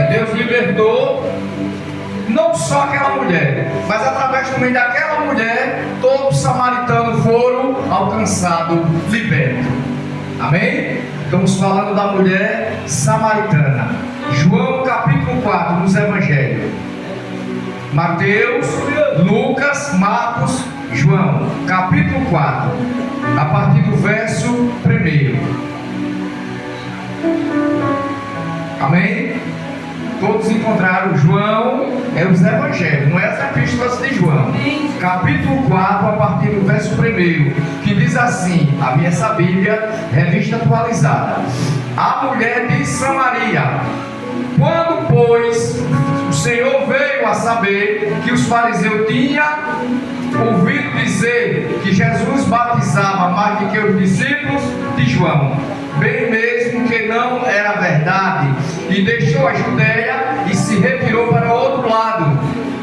Deus libertou não só aquela mulher, mas através também daquela mulher, todos os samaritanos foram alcançados, libertos. Amém? Estamos falando da mulher samaritana. João capítulo 4 nos Evangelhos. Mateus, Lucas, Marcos, João capítulo 4, a partir do verso 1. Amém? Todos encontraram. João é os Evangelhos, não é as epístolas de João. Capítulo 4, a partir do verso 1, que diz assim, a minha essa Bíblia, revista atualizada: a mulher de Samaria, quando pois o Senhor veio a saber que os fariseus tinham ouvido dizer que Jesus batizava mais do que os discípulos de João, bem mesmo que não era verdade, e deixou a Judeia e se retirou para o outro lado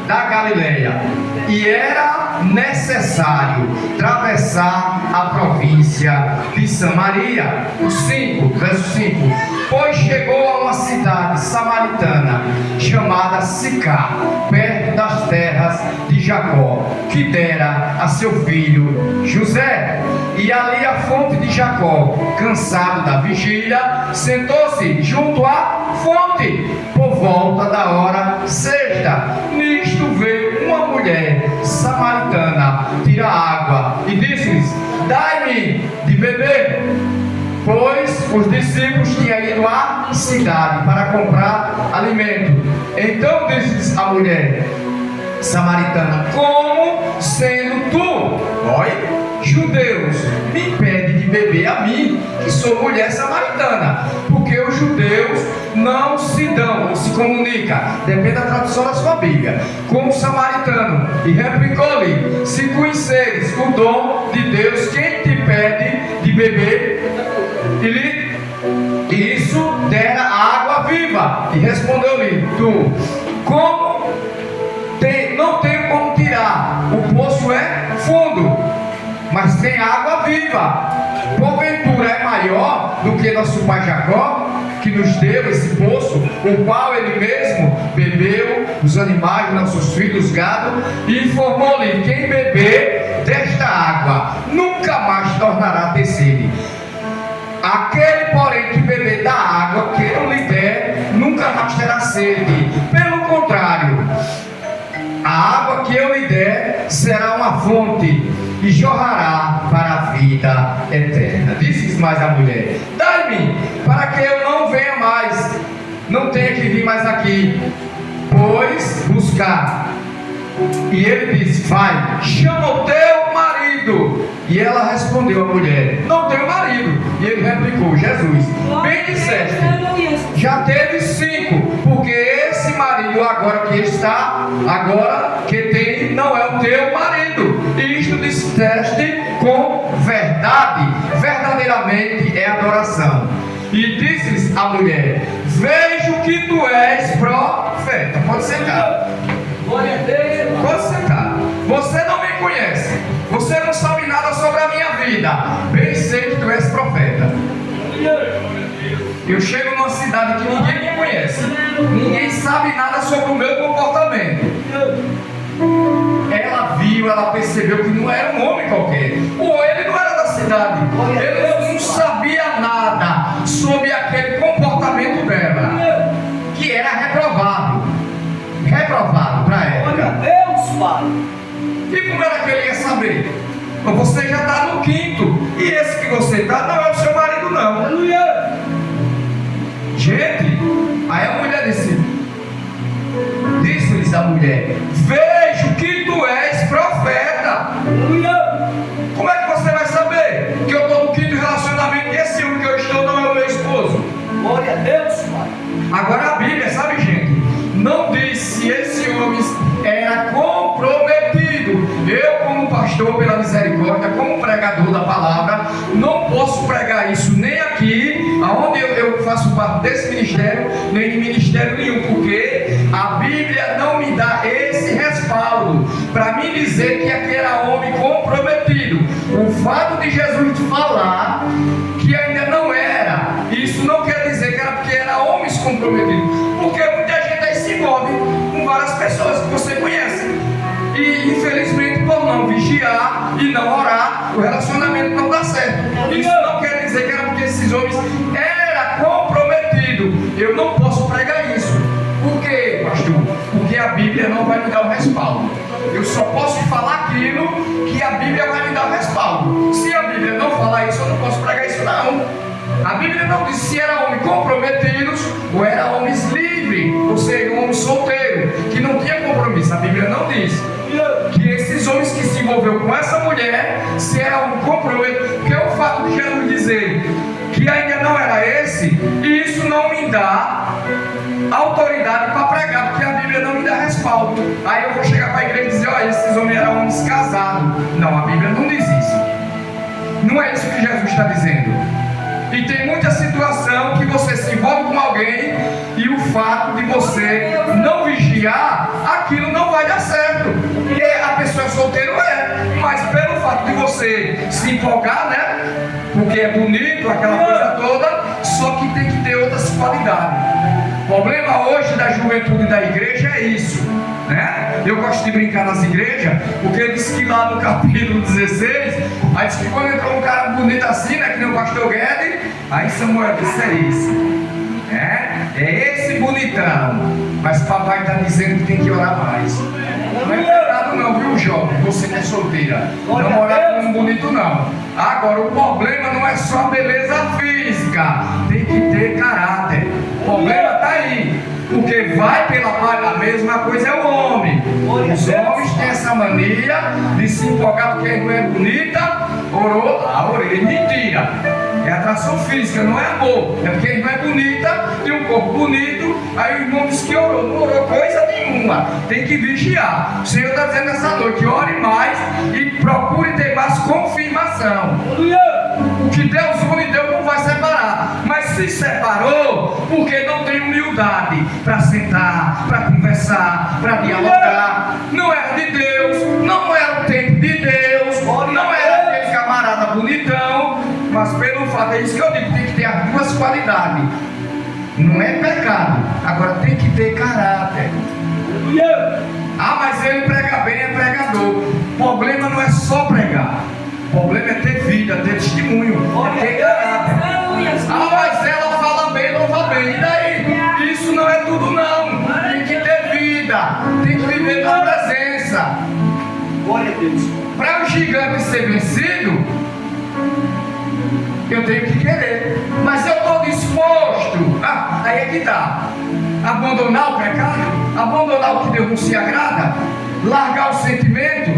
da Galileia, e era necessário atravessar a província de Samaria. Verso 5: pois chegou a uma cidade samaritana chamada Sicá, perto das terras de Jacó, que dera a seu filho José. E ali a fonte de Jacó, cansado da vigília, sentou-se junto à fonte por volta da hora sexta. Nisto veio uma mulher samaritana tirar água e disse-lhes: dai-me de beber. Pois os discípulos tinham ido à cidade para comprar alimento. Então disse a mulher samaritana: como sendo tu, judeus, me impede de beber a mim, que sou mulher samaritana? Porque os judeus não se dão, não se comunicam, depende da tradução da sua Bíblia, com o samaritano. E replicou-lhe: se conheceres o dom de Deus, quem te pede de beber? E isso dera água viva. E respondeu-lhe: tu, como não tenho como tirar, o poço é fundo, mas tem água viva. Porventura é maior do que nosso pai Jacó, que nos deu esse poço, o qual ele mesmo bebeu, os animais, nossos filhos, gado. E informou-lhe: quem beber desta água nunca mais tornará a ter sede. Aquele, porém, que beber da água que eu lhe der, nunca mais terá sede. Pelo contrário, a água que eu lhe der será uma fonte e jorrará para a vida eterna. Disse mais a mulher: dai-me, para que eu não venha mais, não tenha que vir mais aqui, pois buscar. E ele disse: vai, chama o teu marido. E ela respondeu à mulher: não tenho marido. E ele replicou: Jesus, bem disseste, já teve 5, porque esse marido agora que tem, não é o teu marido. E isto disseste com verdade, verdadeiramente é adoração. E disse-lhes a mulher: vejo que tu és profeta. Pode sentar. Glória a Deus. Pode sentar. Você não me conhece, você não sabe nada sobre a minha vida. Bem sei que tu és profeta. Eu chego numa cidade que ninguém me conhece, ninguém sabe nada sobre o meu comportamento. Ela percebeu que não era um homem qualquer, ou ele não era da cidade, ele não sabia nada sobre aquele comportamento dela, que era reprovado para ela. Glória a Deus, Pai. E como era que ele ia saber? Você já está no 5º, e esse que você está não é o seu marido, não. Aleluia. Gente, aí a mulher disse-lhes a mulher: vejo que tu és profeta. Aleluia. Como é que você vai saber que eu estou no 5º relacionamento e esse homem que eu estou não é o meu esposo? Glória a Deus, Pai. Agora a Bíblia, sabe, gente, não diz se esse homem era comprometido. Eu, como pastor pela misericórdia, como pregador da palavra, não posso pregar isso nem aqui, aonde eu faço parte desse ministério, nem de ministério nenhum, porque a Bíblia não me dá esse respaldo para me dizer que aquele era homem comprometido. O fato de Jesus falar que ainda não era, isso não quer dizer que era porque era homens comprometidos, porque muita gente envolve com várias pessoas que você conhece. E infelizmente, por não vigiar e não orar, o relacionamento não dá certo. Isso não quer dizer que era porque esses homens eram comprometidos. Eu não posso pregar isso. Por quê, pastor? Porque a Bíblia não vai me dar o respaldo. Eu só posso falar aquilo que a Bíblia vai me dar o respaldo. Se a Bíblia não falar isso, eu não posso pregar isso não. A Bíblia não diz se eram homens comprometidos ou eram homens livres, ou seja, um homem solteiro, que não tinha compromisso. A Bíblia não diz que esses homens que se envolveram com essa mulher, se eram um compromisso, porque o fato de Jesus dizer que ainda não era esse, e isso não me dá autoridade para pregar, porque a Bíblia não me dá respaldo. Aí eu vou chegar para a igreja e dizer, olha, esses homens eram homens casados. Não, a Bíblia não diz isso. Não é isso que Jesus está dizendo. E tem muita situação que você se envolve com alguém e o fato de você não vigiar, aquilo não vai dar certo. E a pessoa é solteira, mas pelo fato de você se empolgar, né? Porque é bonito, aquela coisa toda, só que tem que ter outras qualidades. O problema hoje da juventude da igreja é isso, né? Eu gosto de brincar nas igrejas, porque diz que lá no capítulo 16, aí diz que quando entrou um cara bonito assim, né, que nem o pastor Guedes, aí Samuel disse, é esse, é esse bonitão, mas papai está dizendo que tem que orar mais. Não é pecado não, viu, jovem, você que é solteira, namorar com um bonito não. Agora, o problema não é só a beleza física, tem que ter caráter. O problema está aí, porque vai pela parte, a mesma coisa é o homem. Os homens têm essa mania de se empolgar porque a irmã é bonita, orei, mentira. É atração física, não é amor. É porque a irmã é bonita, tem um corpo bonito, aí o irmão disse que orou, não orou coisa nenhuma. Tem que vigiar. O Senhor está dizendo nessa noite, ore mais e procure ter mais confirmação. O que Deus une, Deus não vai separar. Mas se separou, porque não tem humildade para sentar, para conversar, para dialogar. Não era de Deus, não era o tempo de Deus, não era aquele camarada bonitão. Mas pelo fato, é isso que eu digo, tem que ter as duas qualidades. Não é pecado, agora tem que ter caráter. Ah, mas ele prega bem, é pregador. O problema não é só pregar, o problema é ter vida, ter testemunho, é ter caráter. Ah, mas ela fala bem, louva bem, e daí? Isso não é tudo não. Tem que ter vida, tem que viver na presença. Glória a Deus. Para o gigante ser vencido, eu tenho que querer, mas eu estou disposto. Aí é que está. Abandonar o pecado, abandonar o que Deus não se agrada, largar o sentimento,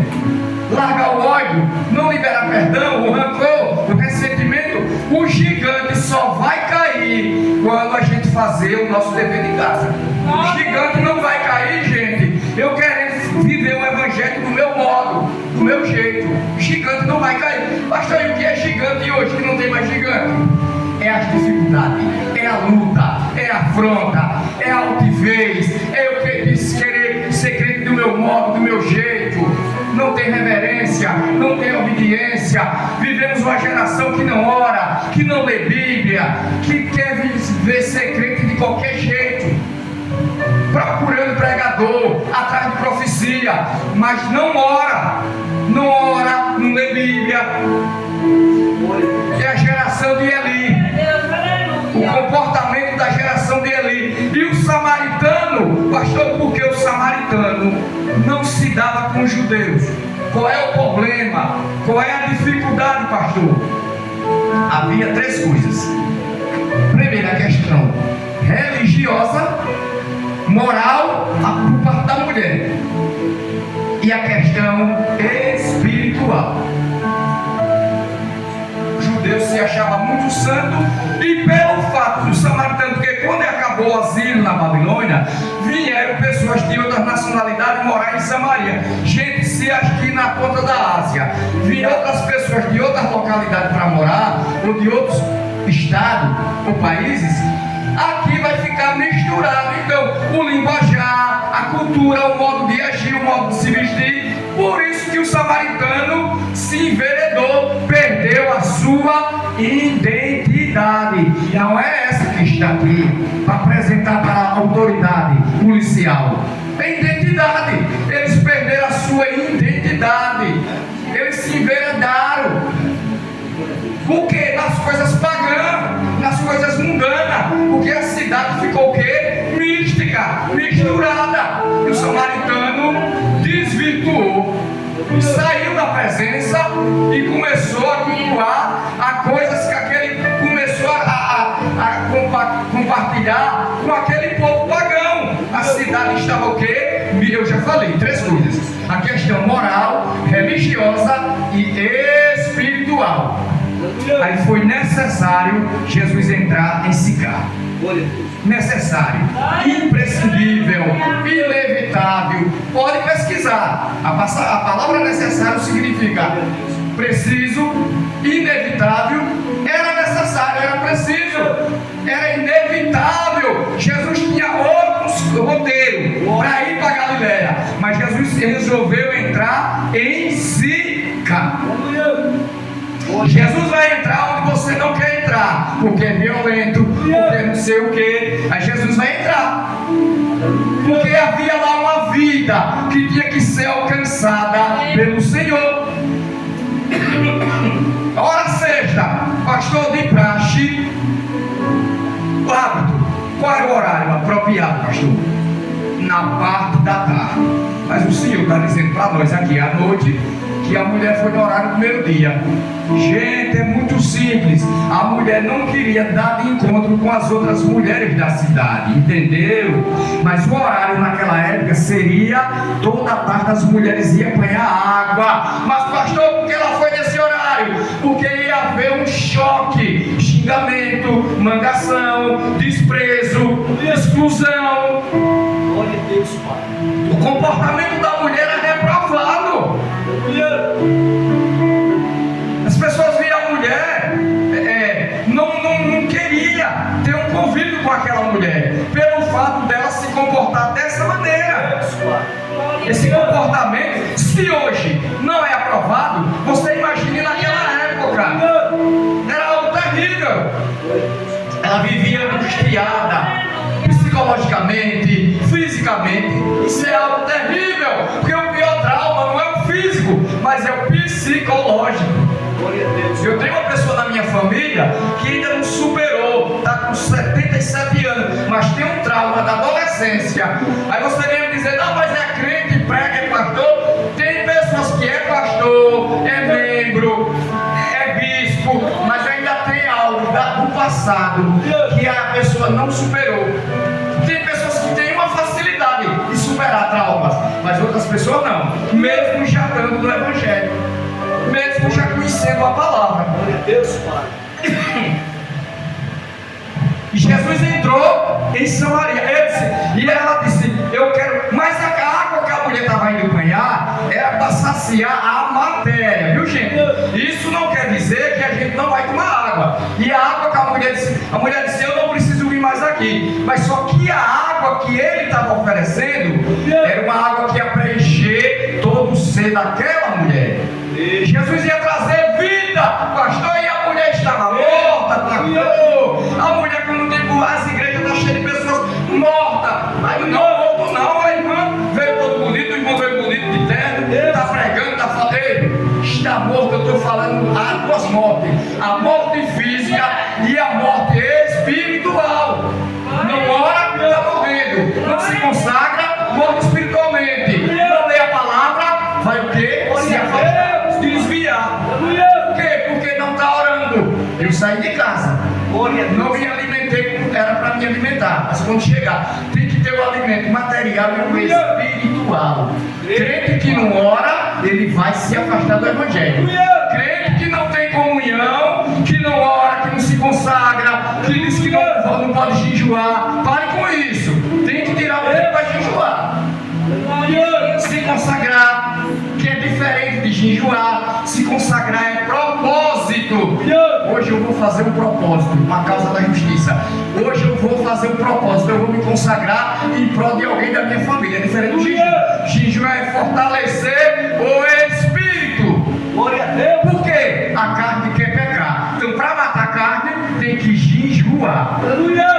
largar o ódio, não liberar perdão, o rancor, o ressentimento. O gigante só vai cair quando a gente fazer o nosso dever de casa. O gigante não vai cair, gente, eu querendo viver o evangelho do meu modo, do meu jeito. O gigante não vai cair. Pastor, e o que é gigante hoje que não tem mais gigante? É as dificuldades, é a luta, é a afronta, é a altivez, é eu querer ser crente do meu modo, do meu jeito. Não tem reverência, não tem obediência. Vivemos uma geração que não ora, que não lê Bíblia, que quer viver ser crente de qualquer jeito, procurando pregador, atrás de profecia, mas não ora, não lê Bíblia. É a geração de Eli, o comportamento da geração de Eli. E o samaritano, pastor, porque o samaritano não se dava com os judeus. Qual é o problema? Qual é a dificuldade, pastor? Havia três coisas. Primeira questão religiosa, moral, por parte da mulher, e a questão espiritual. O judeu se achava muito santo, e pelo fato do samaritano, porque quando acabou o asilo na Babilônia, vieram pessoas de outras nacionalidades morar em Samaria. Gente, se aqui na ponta da Ásia vieram outras pessoas de outras localidades para morar, ou de outros estados ou países, aqui vai ficar misturado. Então, o linguajar, a cultura, o modo de agir, o modo de se vestir. Por isso que o samaritano se enveredou, perdeu a sua identidade. Não é essa que ficha aqui para apresentar para a autoridade policial. É identidade. Eles perderam a sua identidade. Eles se enveredaram. Por quê? Nas coisas pagãs, nas coisas mundanas. Porque a cidade ficou o quê? Mística, misturada. E o samaritano desvirtuou, saiu da presença e começou a cultuar a coisas que aquele começou a compartilhar com aquele povo pagão. A cidade estava o quê? Eu já falei, 3 coisas: a questão moral, religiosa e espiritual. Aí foi necessário Jesus entrar em Sicar. Necessário, imprescindível, inevitável. Pode pesquisar. A palavra necessário significa preciso, inevitável. Era necessário, era preciso, era inevitável. Jesus tinha outros roteiros para ir para Galileia, mas Jesus resolveu entrar em Sicar. Jesus vai entrar onde você não quer entrar, porque é violento, porque não sei o que. Aí Jesus vai entrar, porque havia lá uma vida que tinha que ser alcançada pelo Senhor. Hora sexta, pastor de praxe, o hábito. Qual é o horário apropriado, pastor? Na parte da tarde. Mas o Senhor está dizendo para nós aqui à noite que a mulher foi no horário do meio-dia. Gente, é muito simples. A mulher não queria dar de encontro com as outras mulheres da cidade, entendeu? Mas o horário naquela época seria toda a tarde as mulheres iam apanhar água. Mas pastor, por que ela foi nesse horário? Porque ia haver um choque, xingamento, mangação, desprezo, exclusão. Glória a Deus, Pai. O comportamento da mulher é reprovado. As pessoas viam a mulher, não queria ter um convívio com aquela mulher, pelo fato dela se comportar dessa maneira. Esse comportamento, se hoje não é aprovado, você imagine naquela época, era algo terrível. Ela vivia angustiada, psicologicamente, fisicamente. Isso é algo terrível, porque o pior trauma não é o físico, mas é o psicológico. Eu tenho uma pessoa na minha família que ainda não superou, está com 77 anos, mas tem um trauma da adolescência. Aí você vem me dizer, não, mas é crente, prega, é pastor. Tem pessoas que é pastor, é membro, é bispo, mas ainda tem algo do passado que a pessoa não superou. Tem pessoas que têm uma facilidade de superar traumas, mas outras pessoas não, mesmo já dando no Evangelho, mesmo já conhecendo a palavra. Glória a Deus, Pai. E Jesus entrou em Samaria. E ela disse, eu quero. Mas a água que a mulher estava indo banhar era para saciar a matéria, viu, gente? Isso não quer dizer que a gente não vai tomar água. E a água que a mulher disse, eu não preciso vir mais aqui. Mas só que a água que ele estava oferecendo era uma água que ia preencher todo o ser daquela mulher. Jesus ia trazer vida, pastor, e a mulher estava morta, pastor. A mulher, como digo, as igrejas estão cheias de pessoas mortas. Mas não morto não, a irmã veio todo bonito, o irmão veio bonito de terno, está pregando, está falando, está morto. Eu estou falando há 2 mortes: a morte física e a morte espiritual. Não ora, está morrendo. Não se consagra, morre espiritualmente. Não lê a palavra, vai o quê? Se afastar, se desviar. Por quê? Porque não está orando. Eu saí de casa, não me alimentei, era para me alimentar, mas quando chegar, tem que ter o alimento material e o espiritual. Crente que não ora, ele vai se afastar do Evangelho. Crente que não tem comunhão, que não ora, que não se consagra, que diz que não pode jejuar, pare com isso. Tem que tirar o tempo para jejuar. Se consagrar, que é diferente de jejuar. Se consagrar é propósito. Hoje eu vou fazer um propósito, uma causa da justiça. Hoje eu vou fazer um propósito, eu vou me consagrar em prol de alguém da minha família. É diferente do jejum. Jejum é fortalecer o espírito. Glória a Deus. Por quê? A carne quer pecar. Então, para matar a carne, tem que jejuar. cultuar. Aleluia.